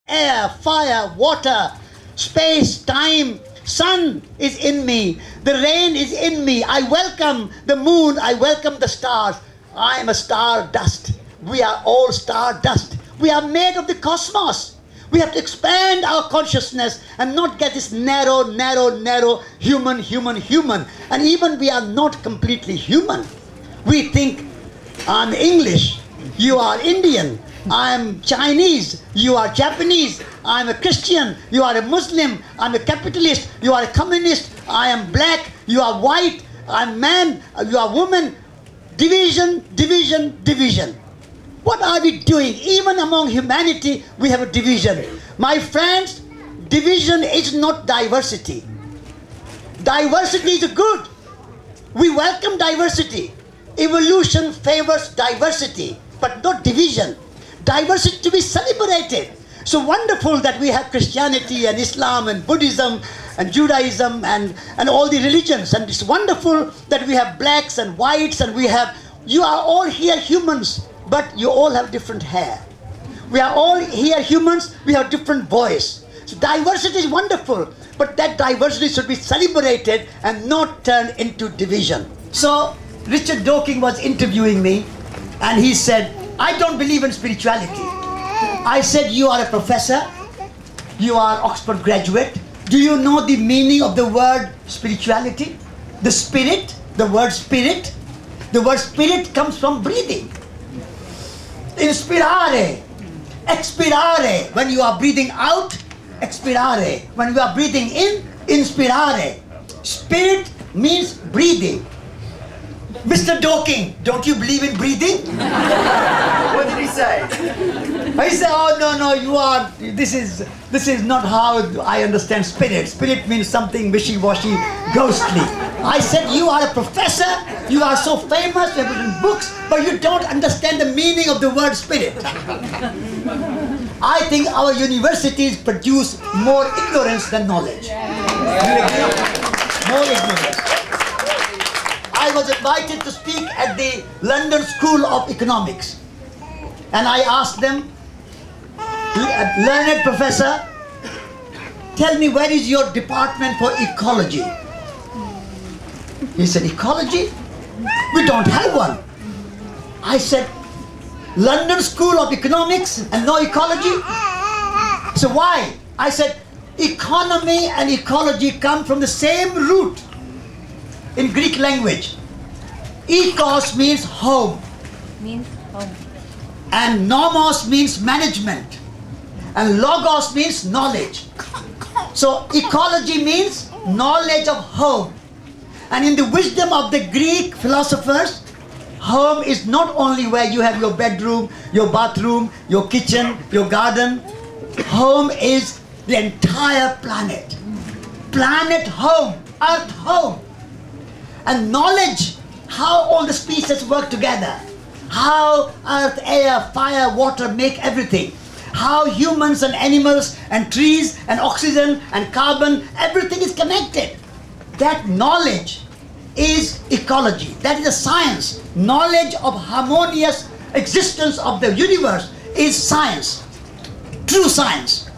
air, fire, water, space, time, sun is in me. The rain is in me. I welcome the moon. I welcome the stars. I am a star dust. We are all star dust. We are made of the cosmos. We have to expand our consciousness and not get this narrow, human. And even we are not completely human. We think, I'm English, you are Indian, I'm Chinese, you are Japanese, I'm a Christian, you are a Muslim, I'm a capitalist, you are a communist, I am black, you are white, I'm man, you are woman. Division. What are we doing? Even among humanity, we have a division. My friends, division is not diversity. Diversity is good. We welcome diversity. Evolution favors diversity, but not division. Diversity to be celebrated. So wonderful that we have Christianity and Islam and Buddhism and Judaism and all the religions. And it's wonderful that we have blacks and whites and you are all here humans, but you all have different hair. We are all here humans, we have different voice. So diversity is wonderful, but that diversity should be celebrated and not turned into division. So Richard Dawkins was interviewing me and he said, I don't believe in spirituality. I said, you are a professor, you are Oxford graduate. Do you know the meaning of the word spirituality? The spirit, the word spirit. The word spirit comes from breathing. Inspirare, expirare. When you are breathing out, expirare. When you are breathing in, inspirare. Spirit means breathing. Mr. Dawkins, don't you believe in breathing? What did he say? He said, oh no, this is not how I understand spirit. Spirit means something wishy-washy, ghostly. I said, you are a professor, you are so famous, you have written books, but you don't understand the meaning of the word spirit. I think our universities produce more ignorance than knowledge. More ignorance. I was invited to speak at the London School of Economics. And I asked them, learned professor, tell me where is your department for ecology? He said, ecology? We don't have one. I said, London School of Economics and no ecology? So why? I said, economy and ecology come from the same root in Greek language. Ecos means home. And nomos means management. And logos means knowledge. So ecology means knowledge of home. And in the wisdom of the Greek philosophers, home is not only where you have your bedroom, your bathroom, your kitchen, your garden. Home is the entire planet. Planet home, earth home. And knowledge, how all the species work together. How earth, air, fire, water make everything. How humans and animals and trees and oxygen and carbon, everything is connected. That knowledge is ecology. That is a science. Knowledge of harmonious existence of the universe is science. True science.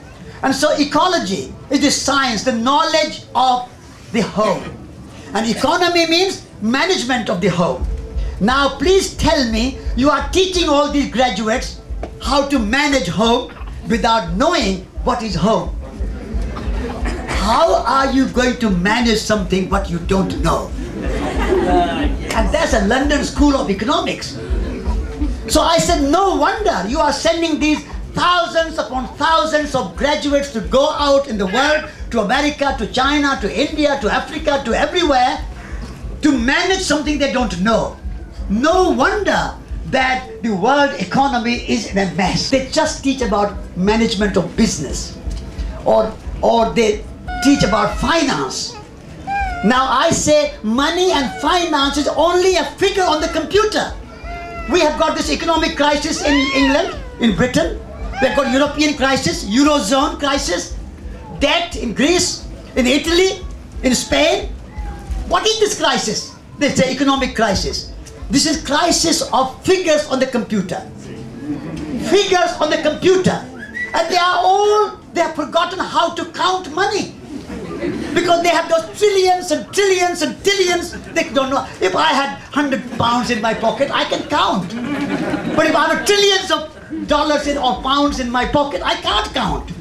And so ecology is the science, the knowledge of the home. And economy means management of the home. Now please tell me, you are teaching all these graduates how to manage home without knowing what is home. How are you going to manage something what you don't know? And that's a London School of Economics. So I said, no wonder you are sending these thousands upon thousands of graduates to go out in the world, to America, to China, to India, to Africa, to everywhere, to manage something they don't know. No wonder that the world economy is in a mess. They just teach about management of business, or they teach about finance. Now I say money and finance is only a figure on the computer. We have got this economic crisis in England, in Britain. We have got European crisis, Eurozone crisis, debt in Greece, in Italy, in Spain. What is this crisis? They say economic crisis. This is crisis of figures on the computer. Figures on the computer. And they are all they have forgotten how to count money. Because they have those trillions and trillions and trillions, they don't know. If I had 100 pounds in my pocket, I can count. But if I have trillions of dollars or pounds in my pocket, I can't count.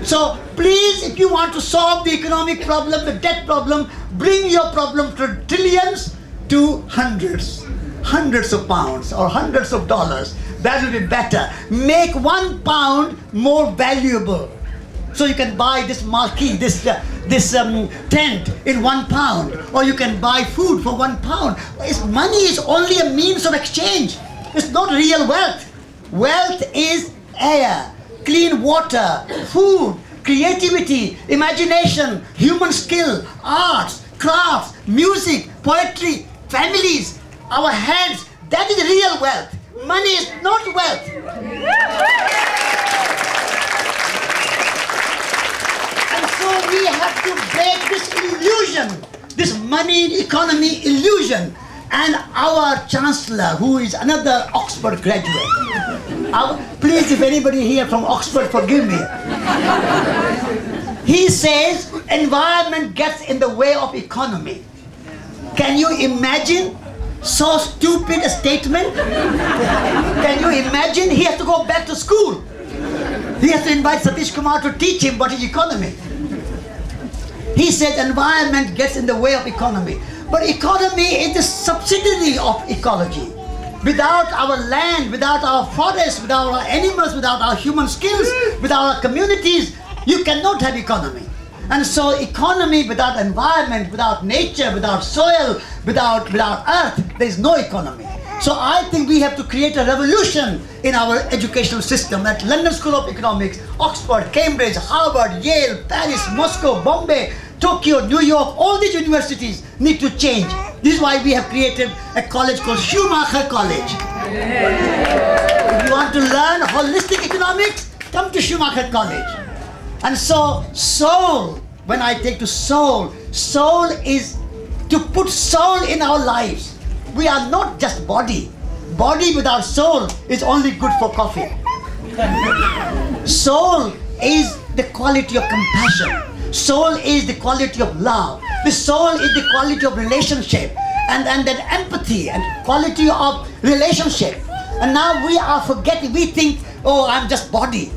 So please, if you want to solve the economic problem, the debt problem, bring your problem from trillions to hundreds of pounds or hundreds of dollars. That will be better. Make 1 pound more valuable. So you can buy this marquee, this tent in 1 pound, or you can buy food for 1 pound. Money is only a means of exchange. It's not real wealth. Wealth is air, clean water, food, creativity, imagination, human skill, arts, crafts, music, poetry, families, our hands. That is real wealth. Money is not wealth. And so we have to break this illusion, this money economy illusion. And our Chancellor, who is another Oxford graduate, please, if anybody here from Oxford, forgive me. He says environment gets in the way of economy. Can you imagine so stupid a statement? Can you imagine? He has to go back to school. He has to invite Satish Kumar to teach him what is economy. He said environment gets in the way of economy. But economy is the subsidiary of ecology. Without our land, without our forests, without our animals, without our human skills, without our communities, you cannot have economy. And so economy without environment, without nature, without soil, without earth, there is no economy. So I think we have to create a revolution in our educational system at London School of Economics, Oxford, Cambridge, Harvard, Yale, Paris, Moscow, Bombay, Tokyo, New York. All these universities need to change. This is why we have created a college called Schumacher College. If you want to learn holistic economics, come to Schumacher College. And so soul, when I take to soul, soul is to put soul in our lives. We are not just body. Body without soul is only good for coffee. Soul is the quality of compassion. Soul is the quality of love. The soul is the quality of relationship and that empathy and quality of relationship. And now we are forgetting, we think, oh, I'm just body.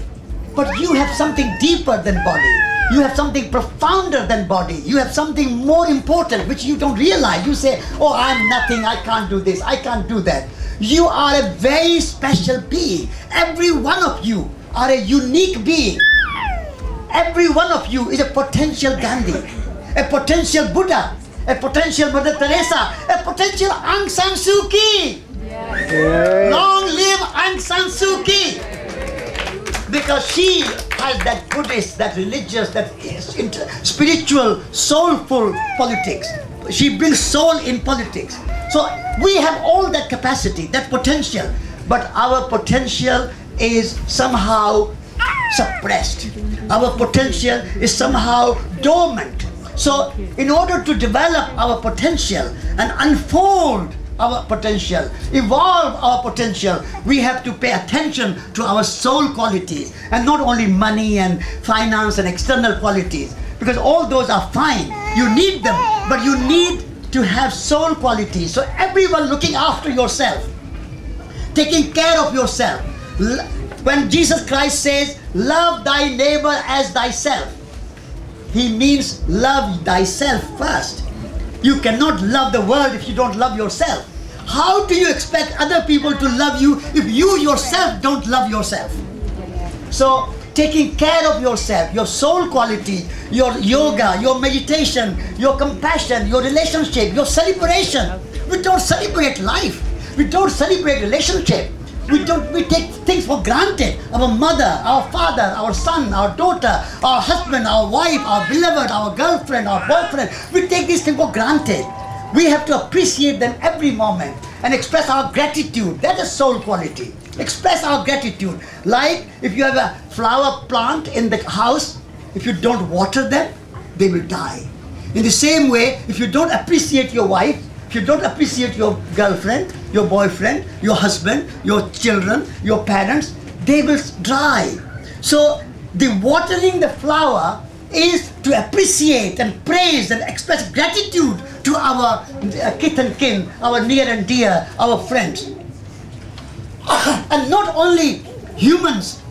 But you have something deeper than body. You have something profounder than body. You have something more important which you don't realize. You say, oh, I'm nothing, I can't do this, I can't do that. You are a very special being. Every one of you are a unique being. Every one of you is a potential Gandhi, a potential Buddha, a potential Mother Teresa, a potential Aung San Suu Kyi. Yeah. Long live Aung San Suu Kyi. Because she has that Buddhist, that religious, that spiritual, soulful politics. She brings soul in politics. So we have all that capacity, that potential. But our potential is somehow suppressed. Our potential is somehow dormant. So in order to develop our potential and unfold our potential, evolve our potential, we have to pay attention to our soul qualities and not only money and finance and external qualities, because all those are fine. You need them, but you need to have soul qualities. So everyone looking after yourself, taking care of yourself. When Jesus Christ says, love thy neighbor as thyself, he means love thyself first. You cannot love the world if you don't love yourself. How do you expect other people to love you if you yourself don't love yourself? So taking care of yourself, your soul quality, your yoga, your meditation, your compassion, your relationship, your celebration. We don't celebrate life. We don't celebrate relationship. We take things for granted. Our mother, our father, our son, our daughter, our husband, our wife, our beloved, our girlfriend, our boyfriend. We take these things for granted. We have to appreciate them every moment and express our gratitude. That is soul quality. Express our gratitude. Like if you have a flower plant in the house, if you don't water them, they will die. In the same way, if you don't appreciate your wife, if you don't appreciate your girlfriend, your boyfriend, your husband, your children, your parents, they will die. So the watering the flower is to appreciate and praise and express gratitude to our kith and kin, our near and dear, our friends. And not only humans,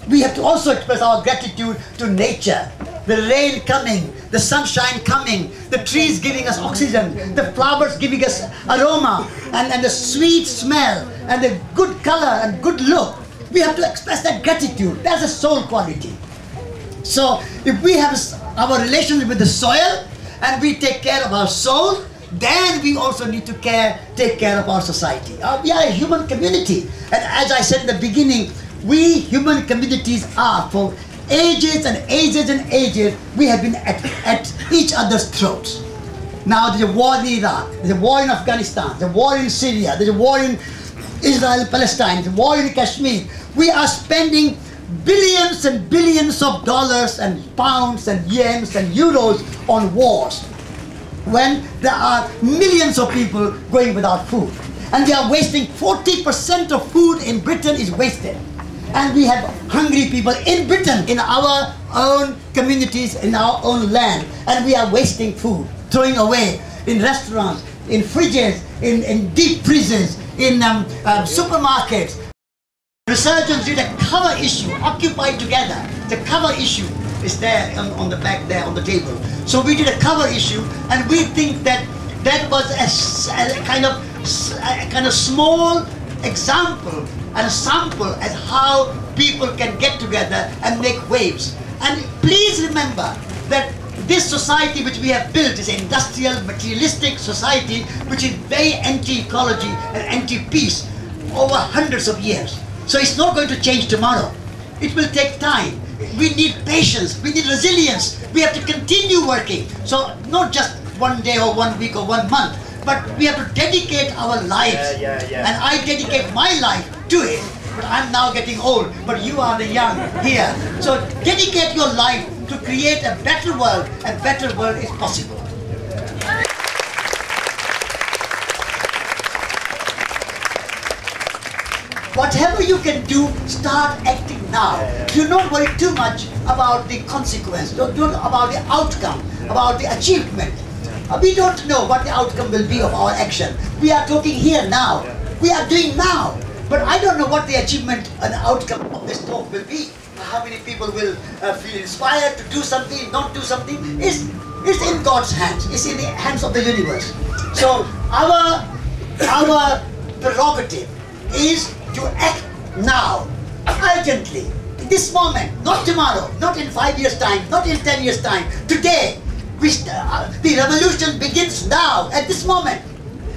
we have to also express our gratitude to nature. The rain coming, the sunshine coming, the trees giving us oxygen, the flowers giving us aroma, and the sweet smell, and the good color and good look. We have to express that gratitude. That's a soul quality. So if we have our relationship with the soil and we take care of our soul, then we also need to take care of our society. We are a human community. And as I said in the beginning, we human communities are, for ages and ages and ages, we have been at each other's throats. Now there's a war in Iraq, there's a war in Afghanistan, there's a war in Syria, there's a war in Israel, Palestine, there's a war in Kashmir. We are spending billions and billions of dollars and pounds and yens and euros on wars, when there are millions of people going without food. And we are wasting 40% of food in Britain is wasted. And we have hungry people in Britain, in our own communities, in our own land. And we are wasting food, throwing away in restaurants, in fridges, in deep freezers, in supermarkets. Resurgence did a cover issue, Occupied Together. The cover issue is there on the back there on the table. So we did a cover issue, and we think that that was a kind of small example and a sample as how people can get together and make waves. And please remember that this society which we have built is an industrial, materialistic society which is very anti-ecology and anti-peace over hundreds of years. So it's not going to change tomorrow. It will take time. We need patience, we need resilience. We have to continue working. So not just one day or 1 week or 1 month, but we have to dedicate our lives. And I dedicate my life to it. But I'm now getting old, but you are the young here. So dedicate your life to create a better world, and better world is possible. Whatever you can do, start acting now. Do not worry too much about the consequence, don't about the outcome, about the achievement. We don't know what the outcome will be of our action. We are talking here now. We are doing now. But I don't know what the achievement and outcome of this talk will be. How many people will feel inspired to do something, not do something. It's in God's hands. It's in the hands of the universe. So our prerogative is to act now, urgently, in this moment, not tomorrow, not in 5 years' time, not in 10 years' time. Today, the revolution begins now, at this moment.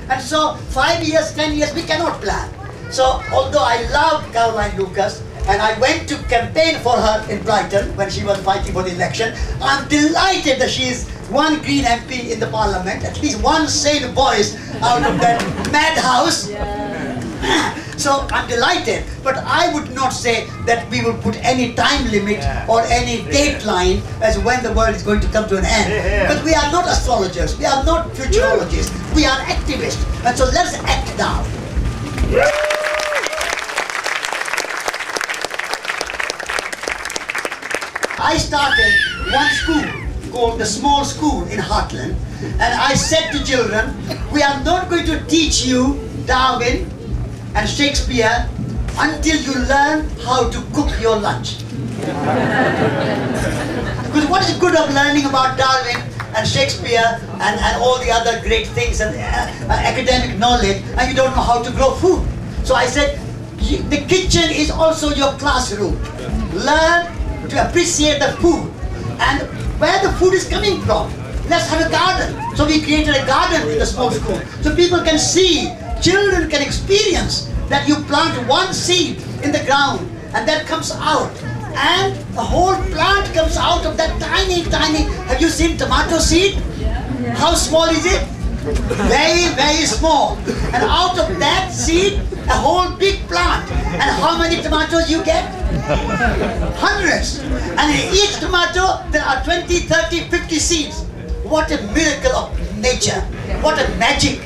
And so 5 years, 10 years, we cannot plan. So although I love Caroline Lucas, and I went to campaign for her in Brighton when she was fighting for the election, I'm delighted that she is one Green MP in the Parliament, at least one sane voice out of that madhouse. So I'm delighted, but I would not say that we will put any time limit or any dateline as when the world is going to come to an end. But we are not astrologers, we are not futurologists, we are activists. And so let's act now. I started one school called the Small School in Heartland, and I said to children, we are not going to teach you Darwin and Shakespeare until you learn how to cook your lunch. Because what is good of learning about Darwin and Shakespeare and all the other great things and academic knowledge, and you don't know how to grow food? So I said, the kitchen is also your classroom. Learn to appreciate the food and where the food is coming from. Let's have a garden. So we created a garden in the small school so people can see, children can experience that you plant one seed in the ground and that comes out, and the whole plant comes out of that tiny, have you seen tomato seed? How small is it? Very, very small. And out of that seed, a whole big plant. And how many tomatoes you get? Hundreds. And in each tomato, there are 20, 30, 50 seeds. What a miracle of nature. What a magic.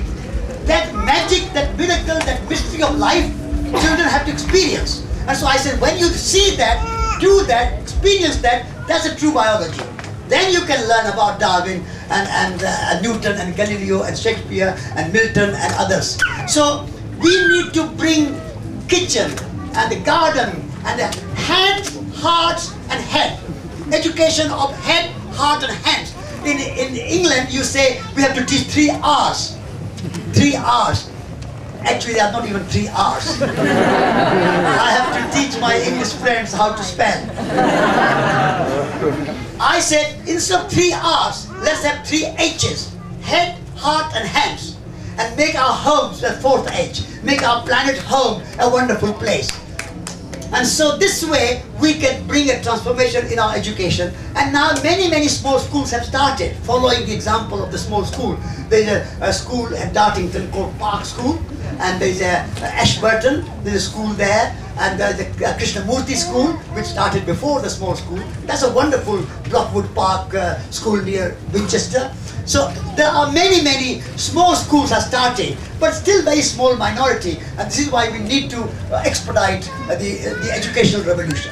That magic, that miracle, that mystery of life, children have to experience. And so I said, when you see that, do that, experience that, that's a true biology. Then you can learn about Darwin and Newton and Galileo and Shakespeare and Milton and others. So we need to bring kitchen and the garden and the hands, hearts and head. Education of head, heart and hands. In England you say we have to teach 3 R's. 3 R's. Actually there are not even 3 R's. I have to teach my English friends how to spell. I said instead of 3 R's, let's have 3 H's. Head, heart and hands. And make our homes the 4th H. Make our planet home a wonderful place. And so this way we can bring a transformation in our education. And now many small schools have started following the example of the small school. There's a school at Dartington called Park School, and there's a Ashburton, there's a school there, and there's a Krishnamurti school which started before the small school. That's a wonderful Blockwood Park school near Winchester. So there are many small schools are starting, but still very small minority, and this is why we need to expedite the educational revolution.